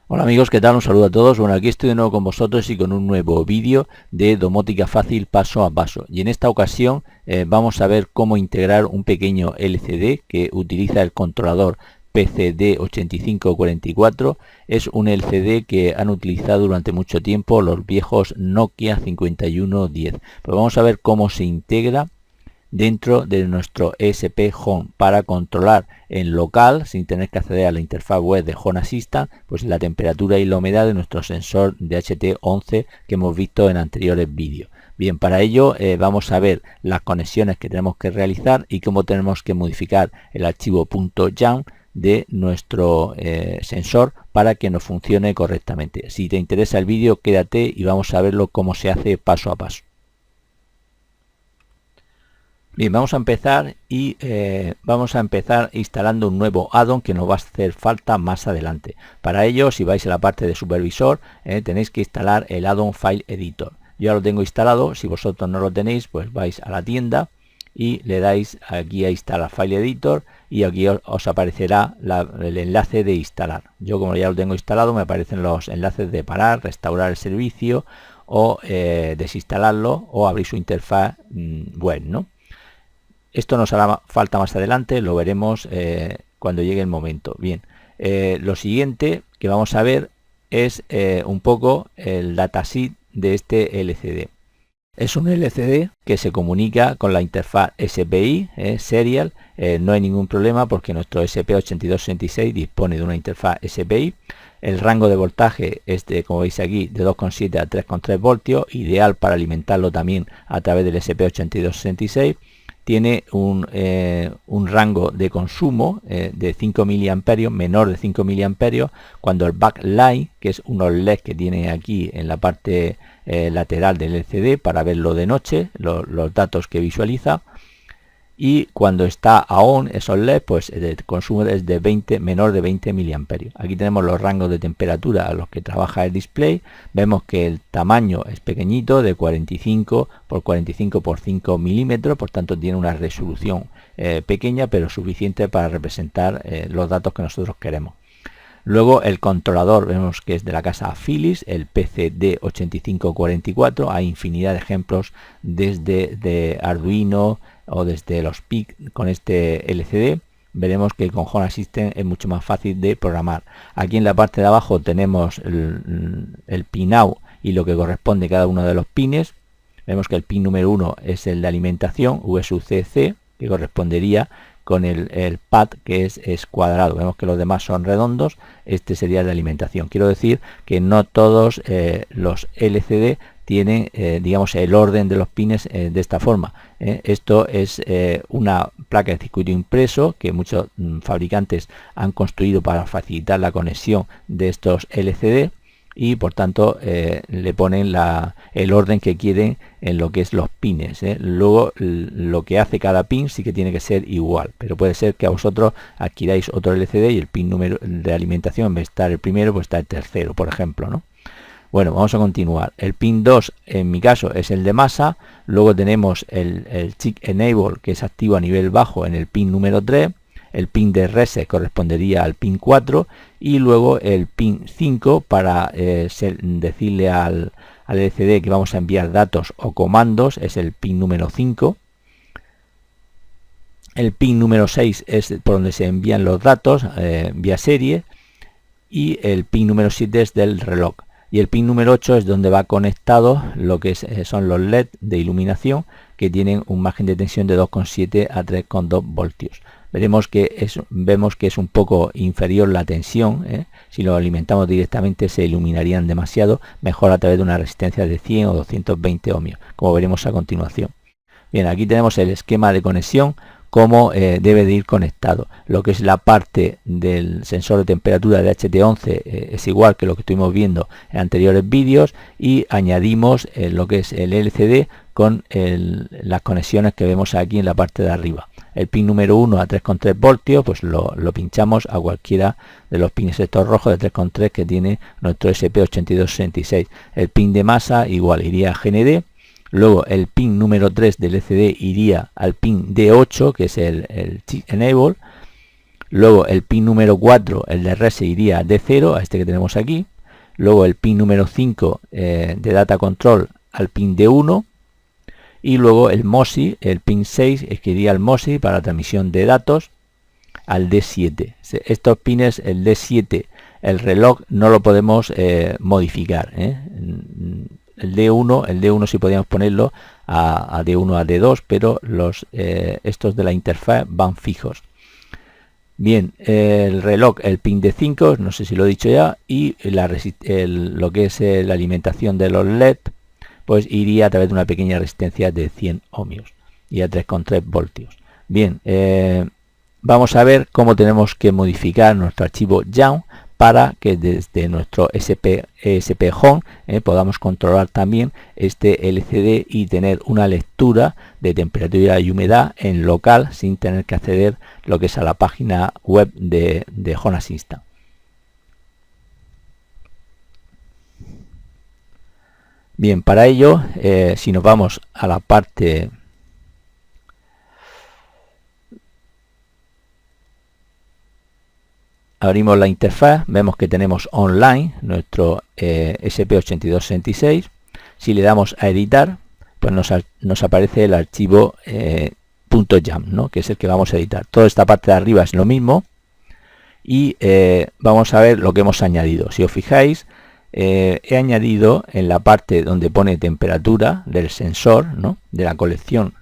Hola amigos, ¿qué tal? Un saludo a todos. Bueno, aquí estoy de nuevo con vosotros y con un nuevo vídeo de domótica fácil paso a paso. Y en esta ocasión vamos a ver cómo integrar un pequeño LCD que utiliza el controlador PCD8544. Es un LCD que han utilizado durante mucho tiempo los viejos Nokia 5110. Pues vamos a ver cómo se integra dentro de nuestro ESP Home para controlar en local, sin tener que acceder a la interfaz web de Home Assistant, pues la temperatura y la humedad de nuestro sensor DHT11 que hemos visto en anteriores vídeos. Bien, para ello vamos a ver las conexiones que tenemos que realizar y cómo tenemos que modificar el archivo .yam de nuestro sensor para que nos funcione correctamente. Si te interesa el vídeo, quédate y vamos a verlo cómo se hace paso a paso. Bien, vamos a empezar instalando un nuevo add-on que nos va a hacer falta más adelante. Para ello, si vais a la parte de supervisor, tenéis que instalar el add-on File Editor. Yo ya lo tengo instalado. Si vosotros no lo tenéis, pues vais a la tienda y le dais aquí a instalar File Editor y aquí os aparecerá el enlace de instalar. Yo, como ya lo tengo instalado, me aparecen los enlaces de parar, restaurar el servicio o desinstalarlo o abrir su interfaz web, ¿no? Esto nos hará falta más adelante, lo veremos cuando llegue el momento. Bien, lo siguiente que vamos a ver es un poco el datasheet de este LCD. Es un LCD que se comunica con la interfaz SPI, Serial. No hay ningún problema porque nuestro SP8266 dispone de una interfaz SPI. El rango de voltaje es de, como veis aquí, de 2,7 a 3,3 voltios, ideal para alimentarlo también a través del SP8266. Tiene un rango de consumo de 5 miliamperios, menor de 5 miliamperios, cuando el backlight, que es unos LED que tiene aquí en la parte lateral del LCD para verlo de noche, los datos que visualiza, y cuando está a on, esos LED, pues el consumo es de menor de 20 miliamperios. Aquí tenemos los rangos de temperatura a los que trabaja el display. Vemos que el tamaño es pequeñito, de 45 por 45 por 5 milímetros, por tanto tiene una resolución pequeña, pero suficiente para representar los datos que nosotros queremos. Luego el controlador, vemos que es de la casa Philips, el PCD8544. Hay infinidad de ejemplos desde Arduino o desde los PIC con este LCD. Veremos que con Home Assistant es mucho más fácil de programar. Aquí en la parte de abajo tenemos el pinout y lo que corresponde a cada uno de los pines. Vemos que el pin número 1 es el de alimentación, VSUCC, que correspondería con el pad que es cuadrado. Vemos que los demás son redondos. Este sería el de alimentación. Quiero decir que no todos los LCD tienen digamos el orden de los pines de esta forma. Esto es una placa de circuito impreso que muchos fabricantes han construido para facilitar la conexión de estos LCD y por tanto le ponen el orden que quieren en lo que es los pines. Luego lo que hace cada pin sí que tiene que ser igual, pero puede ser que a vosotros adquiráis otro LCD y el pin número de alimentación, en vez de estar el primero, pues está el tercero, por ejemplo, ¿no? Bueno, vamos a continuar. El pin 2 en mi caso es el de masa. Luego tenemos el Chip Enable, que es activo a nivel bajo en el pin número 3. El pin de reset correspondería al pin 4 y luego el pin 5 para decirle al LCD que vamos a enviar datos o comandos, es el pin número 5. El pin número 6 es por donde se envían los datos vía serie y el pin número 7 es del reloj. Y el pin número 8 es donde va conectado lo que son los LED de iluminación que tienen un margen de tensión de 2,7 a 3,2 voltios. Vemos que es un poco inferior la tensión. Si lo alimentamos directamente se iluminarían demasiado, mejor a través de una resistencia de 100 o 220 ohmios, como veremos a continuación. Bien, aquí tenemos el esquema de conexión, cómo debe de ir conectado. Lo que es la parte del sensor de temperatura de HT11 es igual que lo que estuvimos viendo en anteriores vídeos, y añadimos lo que es el LCD con las conexiones que vemos aquí en la parte de arriba. El pin número 1 a 3,3 voltios, pues lo pinchamos a cualquiera de los pines estos rojos de 3,3 que tiene nuestro SP8266. El pin de masa igual iría a GND. Luego el pin número 3 del LCD iría al pin D8, que es el Chip Enable. Luego el pin número 4, el de red, iría a D0, a este que tenemos aquí. Luego el pin número 5 de data control al pin D1. Y luego el MOSI, el pin 6, es que iría al MOSI para la transmisión de datos al D7. Estos pines, el D7, el reloj no lo podemos modificar. El D1 sí podíamos ponerlo a D1 a D2, pero estos de la interfaz van fijos. Bien, el reloj, el pin D5, no sé si lo he dicho ya, y lo que es la alimentación de los LED, pues iría a través de una pequeña resistencia de 100 ohmios y a 3,3 voltios. Bien, vamos a ver cómo tenemos que modificar nuestro archivo YAWN para que desde nuestro ESP Home podamos controlar también este LCD y tener una lectura de temperatura y humedad en local sin tener que acceder lo que es a la página web de Home Assistant. Bien, para ello, si nos vamos a la parte abrimos la interfaz, vemos que tenemos online nuestro SP8266. Si le damos a editar, pues nos aparece el archivo .yam, ¿no? Que es el que vamos a editar. Toda esta parte de arriba es lo mismo y vamos a ver lo que hemos añadido. Si os fijáis, he añadido en la parte donde pone temperatura del sensor, ¿no? De la colección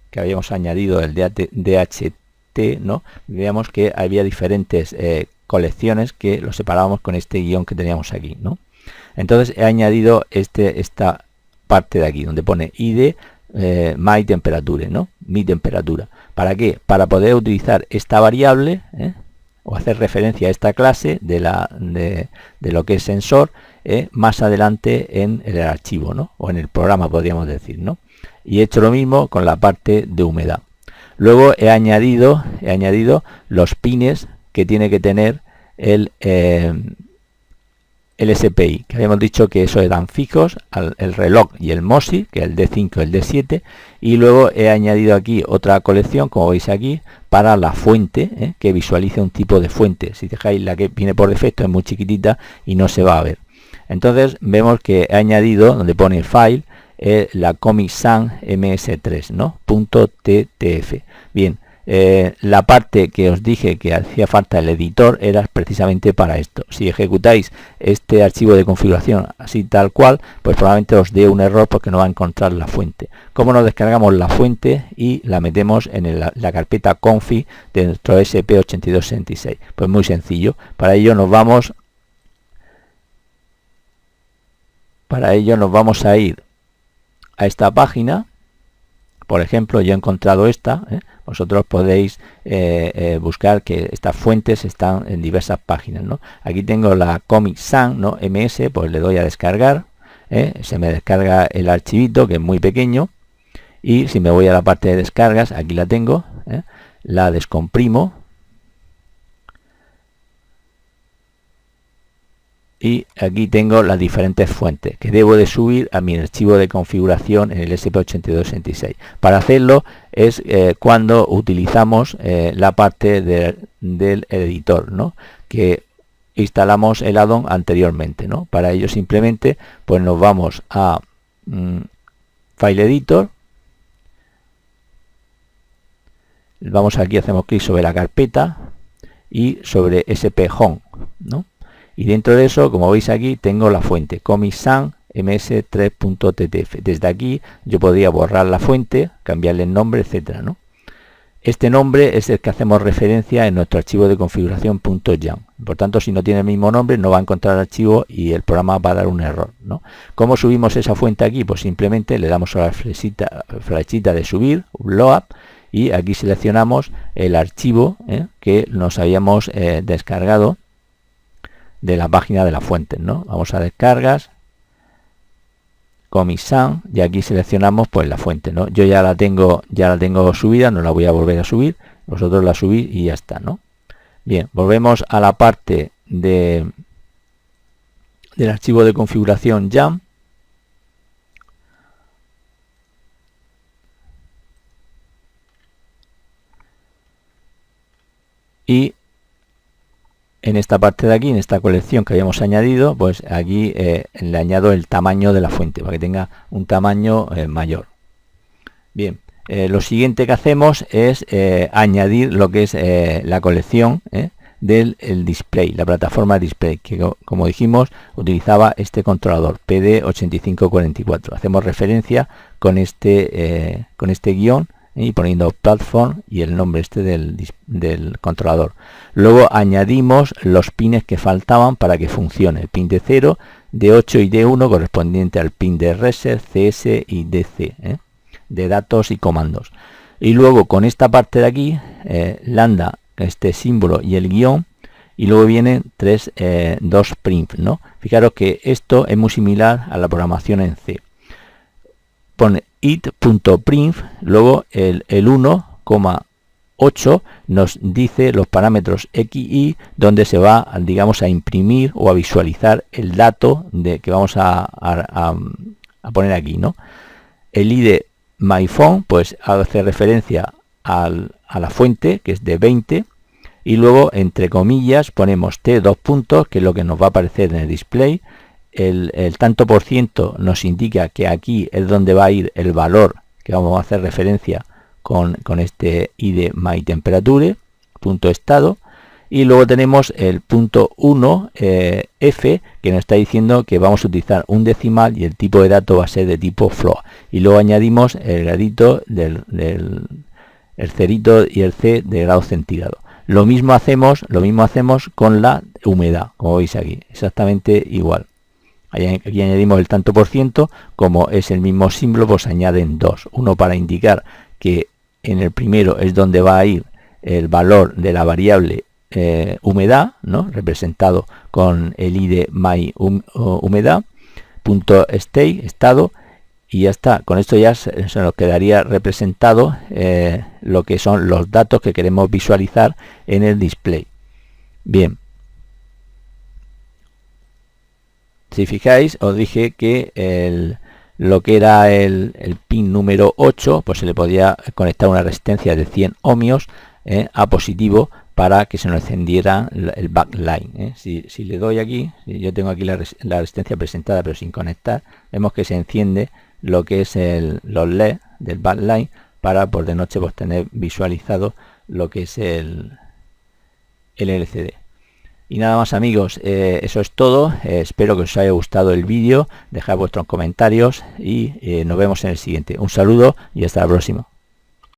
que habíamos añadido el DHT, ¿no? Veíamos que había diferentes colecciones que lo separábamos con este guión que teníamos aquí, ¿no? Entonces he añadido esta parte de aquí donde pone ID my temperature, ¿no? Mi temperatura. ¿Para qué? Para poder utilizar esta variable o hacer referencia a esta clase de lo que es sensor más adelante en el archivo, ¿no? O en el programa, podríamos decir, ¿no? Y he hecho lo mismo con la parte de humedad. Luego he añadido los pines que tiene que tener el SPI, que habíamos dicho que eso eran fijos, el reloj y el MOSI, que es el D5 y el D7, y luego he añadido aquí otra colección, como veis aquí, para la fuente, que visualice un tipo de fuente. Si fijáis, la que viene por defecto es muy chiquitita y no se va a ver. Entonces vemos que he añadido, donde pone file, la Comic Sans MS3, ¿no? .ttf. Bien, la parte que os dije que hacía falta el editor era precisamente para esto. Si ejecutáis este archivo de configuración así tal cual, pues probablemente os dé un error porque no va a encontrar la fuente. ¿Cómo nos descargamos la fuente y la metemos en la carpeta config de nuestro SP8266? Pues muy sencillo. Para ello nos vamos a ir a esta página. Por ejemplo, yo he encontrado esta, vosotros podéis buscar que estas fuentes están en diversas páginas, ¿no? Aquí tengo la Comic Sans, ¿no? MS, pues le doy a descargar, se me descarga el archivito, que es muy pequeño, y si me voy a la parte de descargas, aquí la tengo, la descomprimo, y aquí tengo las diferentes fuentes que debo de subir a mi archivo de configuración en el SP8266. Para hacerlo es cuando utilizamos la parte del editor, ¿no? Que instalamos el addon anteriormente, ¿no? Para ello simplemente pues nos vamos a File Editor, vamos aquí, hacemos clic sobre la carpeta y sobre SP Home, ¿no? Y dentro de eso, como veis aquí, tengo la fuente Comic Sans ms3.ttf. Desde aquí yo podría borrar la fuente, cambiarle el nombre, etcétera, ¿no? Este nombre es el que hacemos referencia en nuestro archivo de configuración .yam. Por tanto, si no tiene el mismo nombre, no va a encontrar el archivo y el programa va a dar un error, ¿no? ¿Cómo subimos esa fuente aquí? Pues simplemente le damos a la flechita de subir, upload, y aquí seleccionamos el archivo que nos habíamos descargado de la página de la fuente, ¿no? Vamos a descargas, Comic Sans, y aquí seleccionamos pues la fuente, ¿no? Yo ya la tengo subida, no la voy a volver a subir, vosotros la subís y ya está, ¿no? Bien, volvemos a la parte del archivo de configuración YAM. Y en esta parte de aquí, en esta colección que habíamos añadido, pues aquí le añado el tamaño de la fuente para que tenga un tamaño mayor. Bien, lo siguiente que hacemos es añadir lo que es la colección del display, la plataforma display, que como dijimos utilizaba este controlador PD8544. Hacemos referencia con este guión y poniendo platform y el nombre del controlador. Luego añadimos los pines que faltaban para que funcione: el pin D0, D8 y D1 correspondiente al pin de reset, CS y DC, de datos y comandos. Y luego con esta parte de aquí, lambda, este símbolo y el guión, y luego vienen dos print, ¿no? Fijaros que esto es muy similar a la programación en C. Pone it.print, luego el 1,8 nos dice los parámetros x y y, donde se va, digamos, a imprimir o a visualizar el dato que vamos a poner aquí, ¿no? El id myphone pues hace referencia a la fuente, que es de 20, y luego entre comillas ponemos t dos puntos, que es lo que nos va a aparecer en el display. El tanto por ciento nos indica que aquí es donde va a ir el valor que vamos a hacer referencia con este id myTemperature, punto estado. Y luego tenemos el punto 1 f, que nos está diciendo que vamos a utilizar un decimal y el tipo de dato va a ser de tipo float. Y luego añadimos el gradito el cerito y el c de grado centígrado. Lo mismo hacemos con la humedad, como veis aquí, exactamente igual. Aquí añadimos el tanto por ciento, como es el mismo símbolo, pues añaden dos. Uno para indicar que en el primero es donde va a ir el valor de la variable humedad, ¿no? Representado con el id myHumedad, punto state, estado, y ya está. Con esto ya se nos quedaría representado lo que son los datos que queremos visualizar en el display. Bien, si fijáis, os dije que lo que era el pin número 8, pues se le podía conectar una resistencia de 100 ohmios a positivo para que se nos encendiera el backline. Si le doy aquí, yo tengo aquí la resistencia presentada pero sin conectar, vemos que se enciende lo que es los LED del backline para por de noche pues tener visualizado lo que es el LCD. Y nada más, amigos, eso es todo. Espero que os haya gustado el vídeo. Dejad vuestros comentarios y nos vemos en el siguiente. Un saludo y hasta la próxima.